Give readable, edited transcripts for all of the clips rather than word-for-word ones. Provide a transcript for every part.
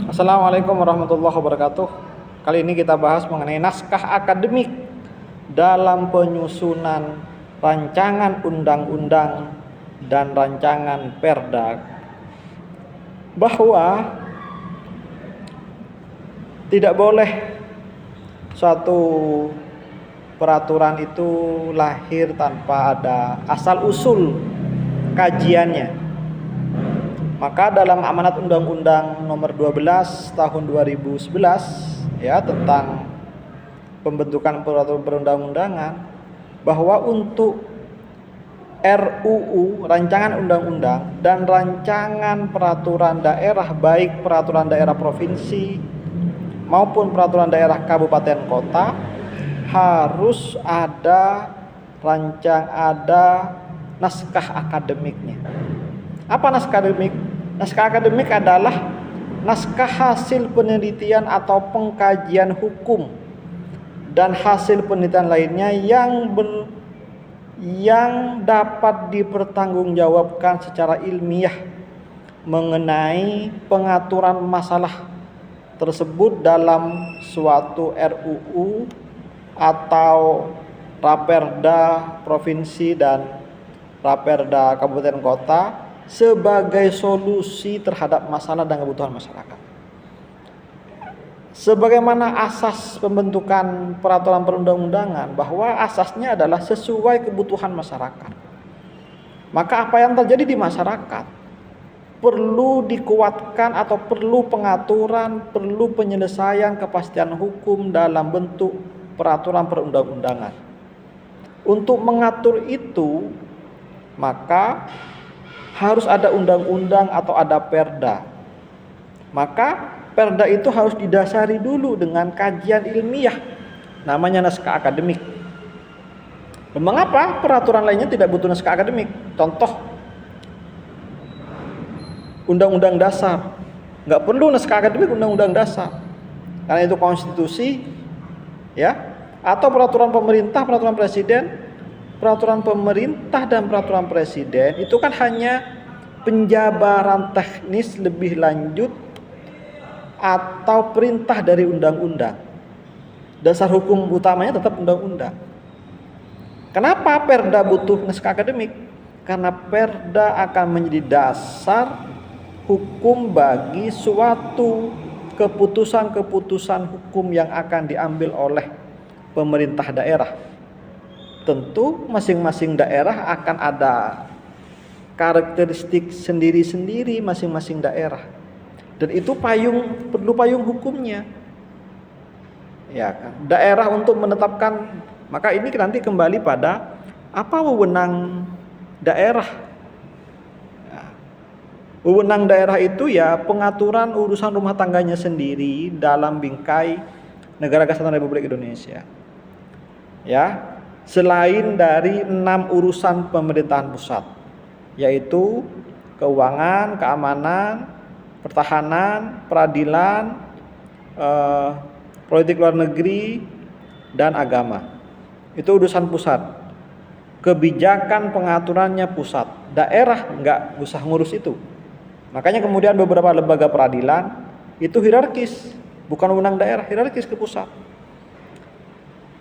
Assalamualaikum warahmatullahi wabarakatuh. Kali ini kita bahas mengenai naskah akademik dalam penyusunan rancangan undang-undang dan rancangan perda, bahwa tidak boleh suatu peraturan itu lahir tanpa ada asal-usul kajiannya. Maka dalam amanat Undang-Undang Nomor 12 Tahun 2011 ya tentang pembentukan peraturan perundang-undangan, bahwa untuk RUU rancangan undang-undang dan rancangan peraturan daerah, baik peraturan daerah provinsi maupun peraturan daerah kabupaten kota, harus ada naskah akademiknya. Apa naskah akademik? Naskah akademik adalah naskah hasil penelitian atau pengkajian hukum dan hasil penelitian lainnya yang dapat dipertanggungjawabkan secara ilmiah mengenai pengaturan masalah tersebut dalam suatu RUU atau Raperda provinsi dan Raperda kabupaten kota sebagai solusi terhadap masalah dan kebutuhan masyarakat. Sebagaimana asas pembentukan peraturan perundang-undangan, bahwa asasnya adalah sesuai kebutuhan masyarakat. Maka apa yang terjadi di masyarakat perlu dikuatkan atau perlu pengaturan, perlu penyelesaian kepastian hukum dalam bentuk peraturan perundang-undangan. Untuk mengatur itu, maka harus ada undang-undang atau ada perda. Maka perda itu harus didasari dulu dengan kajian ilmiah, namanya naskah akademik. Mengapa peraturan lainnya tidak butuh naskah akademik? Contoh, undang-undang dasar, nggak perlu naskah akademik undang-undang dasar, karena itu konstitusi, ya. Atau peraturan pemerintah, peraturan presiden. Peraturan pemerintah dan peraturan presiden itu kan hanya penjabaran teknis lebih lanjut atau perintah dari undang-undang. Dasar hukum utamanya tetap undang-undang. Kenapa perda butuh naskah akademik? Karena perda akan menjadi dasar hukum bagi suatu keputusan-keputusan hukum yang akan diambil oleh pemerintah daerah. Tentu masing-masing daerah akan ada karakteristik sendiri-sendiri masing-masing daerah, dan itu perlu payung hukumnya, ya kan? Daerah untuk menetapkan, maka ini nanti kembali pada apa wewenang daerah. Wewenang daerah itu ya pengaturan urusan rumah tangganya sendiri dalam bingkai Negara Kesatuan Republik Indonesia, ya. Selain dari 6 urusan pemerintahan pusat, yaitu keuangan, keamanan, pertahanan, peradilan, politik luar negeri, dan agama. Itu urusan pusat. Kebijakan pengaturannya pusat. Daerah nggak usah ngurus itu. Makanya kemudian beberapa lembaga peradilan itu hierarkis, bukan wewenang daerah, hierarkis ke pusat.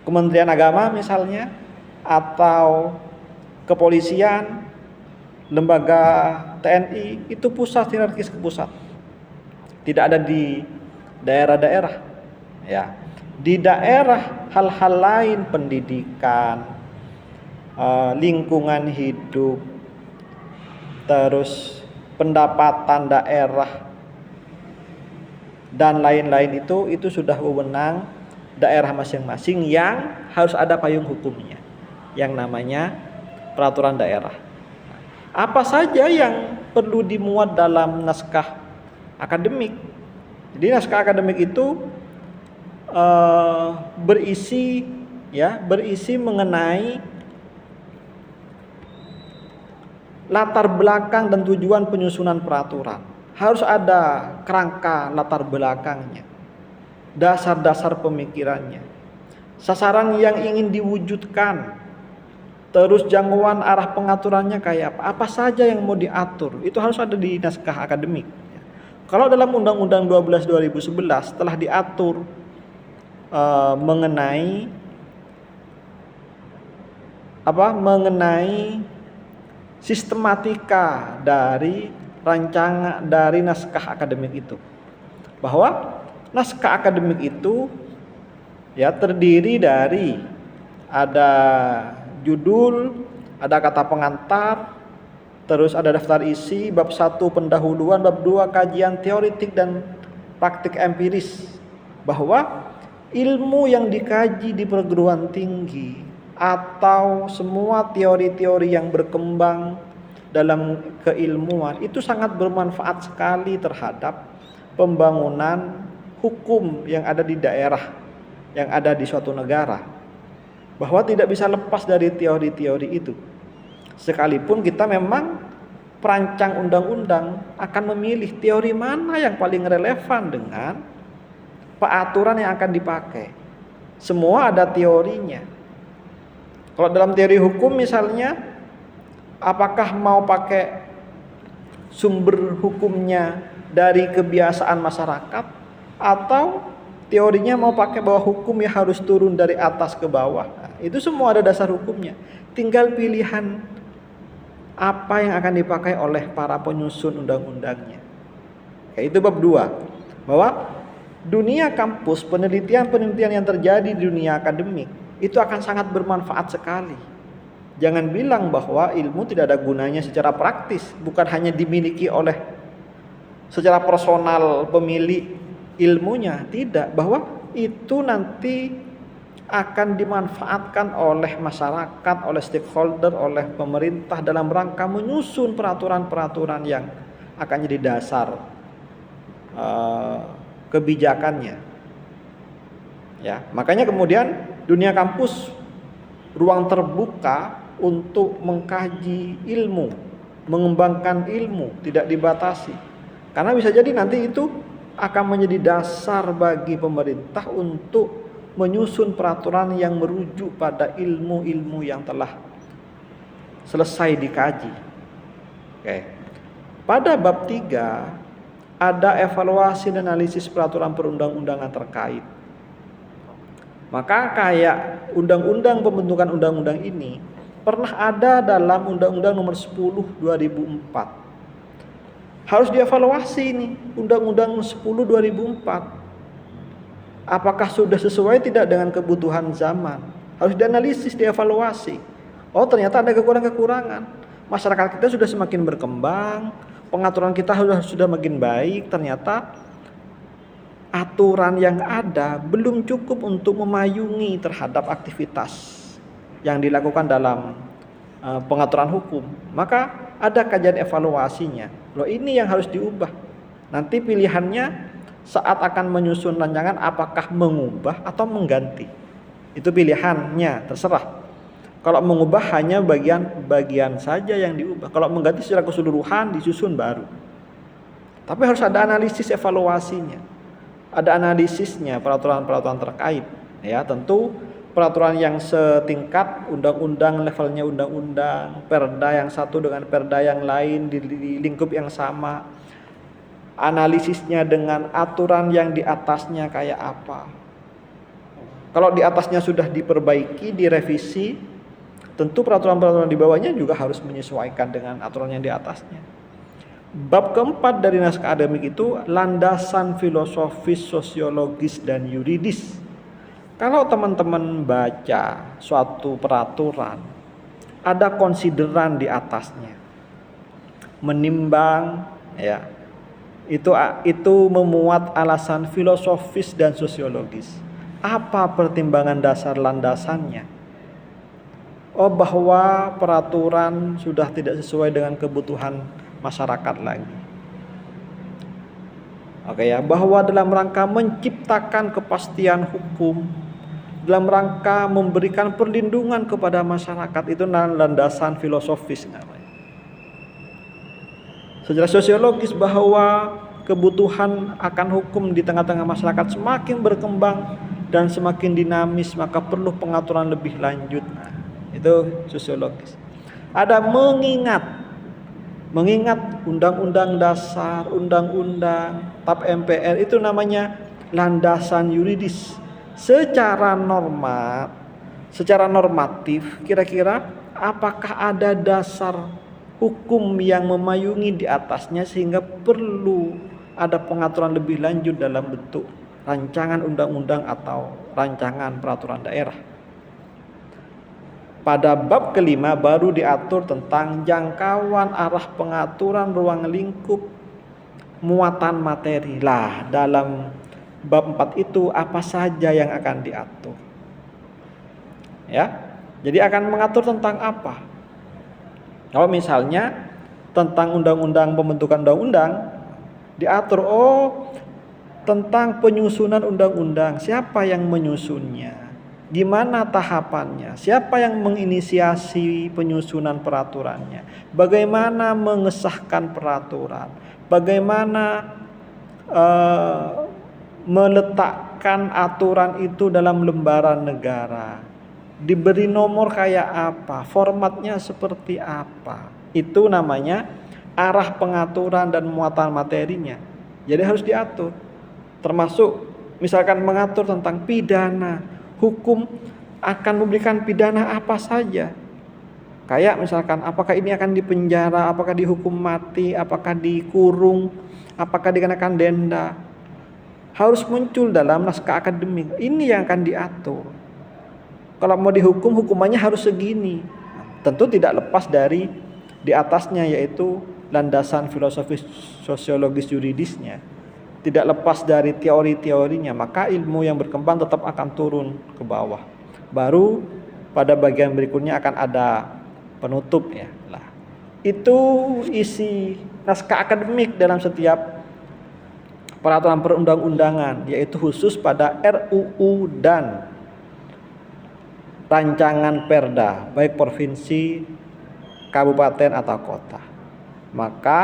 Kementerian Agama misalnya, atau kepolisian, lembaga TNI, itu pusat, hierarkis ke pusat. Tidak ada di daerah-daerah, ya. Di daerah hal-hal lain, pendidikan, lingkungan hidup, terus pendapatan daerah dan lain-lain, itu sudah wewenang daerah masing-masing yang harus ada payung hukumnya, yang namanya peraturan daerah. Apa saja yang perlu dimuat dalam naskah akademik? Jadi naskah akademik itu berisi mengenai latar belakang dan tujuan penyusunan peraturan. Harus ada kerangka latar belakangnya, dasar-dasar pemikirannya, sasaran yang ingin diwujudkan, terus jangkauan arah pengaturannya kayak apa saja yang mau diatur, itu harus ada di naskah akademik. Kalau dalam Undang-Undang 12 2011 telah diatur mengenai sistematika dari rancangan dari naskah akademik itu, bahwa naskah akademik itu ya terdiri dari ada judul, ada kata pengantar, terus ada daftar isi, bab 1 pendahuluan, bab 2 kajian teoritik dan praktik empiris, bahwa ilmu yang dikaji di perguruan tinggi atau semua teori-teori yang berkembang dalam keilmuan itu sangat bermanfaat sekali terhadap pembangunan hukum yang ada di daerah, yang ada di suatu negara, bahwa tidak bisa lepas dari teori-teori itu. Sekalipun kita memang perancang undang-undang akan memilih teori mana yang paling relevan dengan peraturan yang akan dipakai. Semua ada teorinya. Kalau dalam teori hukum misalnya, apakah mau pakai sumber hukumnya dari kebiasaan masyarakat, atau teorinya mau pakai bahwa hukum yang harus turun dari atas ke bawah. Nah, itu semua ada dasar hukumnya. Tinggal pilihan apa yang akan dipakai oleh para penyusun undang-undangnya. Itu bab 2, bahwa dunia kampus, penelitian-penelitian yang terjadi di dunia akademik itu akan sangat bermanfaat sekali. Jangan bilang bahwa ilmu tidak ada gunanya secara praktis, bukan hanya dimiliki oleh secara personal pemilik ilmunya, tidak, bahwa itu nanti akan dimanfaatkan oleh masyarakat, oleh stakeholder, oleh pemerintah dalam rangka menyusun peraturan-peraturan yang akan jadi dasar kebijakannya. Ya, makanya kemudian dunia kampus ruang terbuka untuk mengkaji ilmu, mengembangkan ilmu, tidak dibatasi. Karena bisa jadi nanti itu akan menjadi dasar bagi pemerintah untuk menyusun peraturan yang merujuk pada ilmu-ilmu yang telah selesai dikaji. Oke. Pada bab 3 ada evaluasi dan analisis peraturan perundang-undangan terkait. Maka kayak undang-undang pembentukan undang-undang ini pernah ada dalam Undang-Undang Nomor 10 2004. Harus dievaluasi nih Undang-Undang 10 2004. Apakah sudah sesuai tidak dengan kebutuhan zaman? Harus dianalisis, dievaluasi. Oh, ternyata ada kekurangan-kekurangan. Masyarakat kita sudah semakin berkembang, pengaturan kita sudah makin baik, ternyata aturan yang ada belum cukup untuk memayungi terhadap aktivitas yang dilakukan dalam pengaturan hukum. Maka ada kajian evaluasinya. Loh, ini yang harus diubah. Nanti pilihannya saat akan menyusun rancangan, apakah mengubah atau mengganti. Itu pilihannya, terserah. Kalau mengubah hanya bagian-bagian saja yang diubah. Kalau mengganti secara keseluruhan disusun baru. Tapi harus ada analisis evaluasinya. Ada analisisnya peraturan-peraturan terkait. Ya, tentu peraturan yang setingkat, undang-undang levelnya undang-undang, perda yang satu dengan perda yang lain di lingkup yang sama. Analisisnya dengan aturan yang di atasnya kayak apa. Kalau di atasnya sudah diperbaiki, direvisi, tentu peraturan-peraturan di bawahnya juga harus menyesuaikan dengan aturan yang di atasnya. Bab keempat dari naskah akademik itu landasan filosofis, sosiologis, dan yuridis. Kalau teman-teman baca suatu peraturan, ada konsideran di atasnya, menimbang, ya, itu memuat alasan filosofis dan sosiologis. Apa pertimbangan dasar landasannya? Oh, bahwa peraturan sudah tidak sesuai dengan kebutuhan masyarakat lagi. Oke ya, bahwa dalam rangka menciptakan kepastian hukum, dalam rangka memberikan perlindungan kepada masyarakat, itu landasan filosofis namanya. Secara sosiologis, bahwa kebutuhan akan hukum di tengah-tengah masyarakat semakin berkembang dan semakin dinamis, maka perlu pengaturan lebih lanjut. Nah, itu sosiologis. Ada mengingat Mengingat Undang-Undang Dasar, Undang-Undang, TAP MPR itu namanya landasan yuridis. Secara normatif, kira-kira apakah ada dasar hukum yang memayungi di atasnya sehingga perlu ada pengaturan lebih lanjut dalam bentuk rancangan undang-undang atau rancangan peraturan daerah. Pada bab kelima baru diatur tentang jangkauan arah pengaturan ruang lingkup muatan materi. Lah, dalam bab 4 itu apa saja yang akan diatur? Ya. Jadi akan mengatur tentang apa? Kalau misalnya tentang undang-undang pembentukan undang-undang diatur tentang penyusunan undang-undang, siapa yang menyusunnya? Gimana tahapannya? Siapa yang menginisiasi penyusunan peraturannya? Bagaimana mengesahkan peraturan? Bagaimana meletakkan aturan itu dalam lembaran negara? Diberi nomor kayak apa? Formatnya seperti apa? Itu namanya arah pengaturan dan muatan materinya. Jadi harus diatur. Termasuk misalkan mengatur tentang pidana. Hukum akan memberikan pidana apa saja. Kayak misalkan apakah ini akan dipenjara, apakah dihukum mati, apakah dikurung, apakah dikenakan denda. Harus muncul dalam naskah akademik. Ini yang akan diatur. Kalau mau dihukum, hukumannya harus segini. Tentu tidak lepas dari di atasnya, yaitu landasan filosofis sosiologis yuridisnya. Tidak lepas dari teori-teorinya, maka ilmu yang berkembang tetap akan turun ke bawah. Baru pada bagian berikutnya akan ada penutup ya. Lah, itu isi naskah akademik dalam setiap peraturan perundang-undangan, yaitu khusus pada RUU dan rancangan perda, baik provinsi, kabupaten atau kota. Maka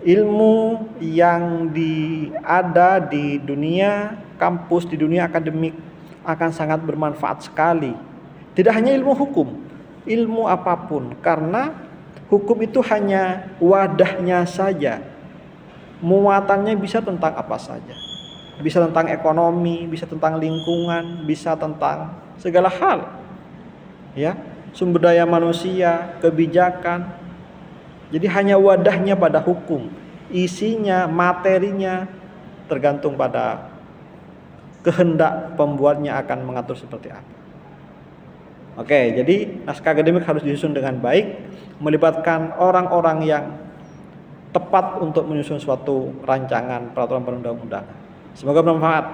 ilmu yang ada di dunia kampus, di dunia akademik akan sangat bermanfaat sekali. Tidak hanya ilmu hukum, ilmu apapun, karena hukum itu hanya wadahnya saja. Muatannya bisa tentang apa saja. Bisa tentang ekonomi, bisa tentang lingkungan, bisa tentang segala hal. Ya, sumber daya manusia, kebijakan. Jadi hanya wadahnya pada hukum, isinya, materinya tergantung pada kehendak pembuatnya akan mengatur seperti apa. Oke, jadi naskah akademik harus disusun dengan baik, melibatkan orang-orang yang tepat untuk menyusun suatu rancangan peraturan perundang-undangan. Semoga bermanfaat.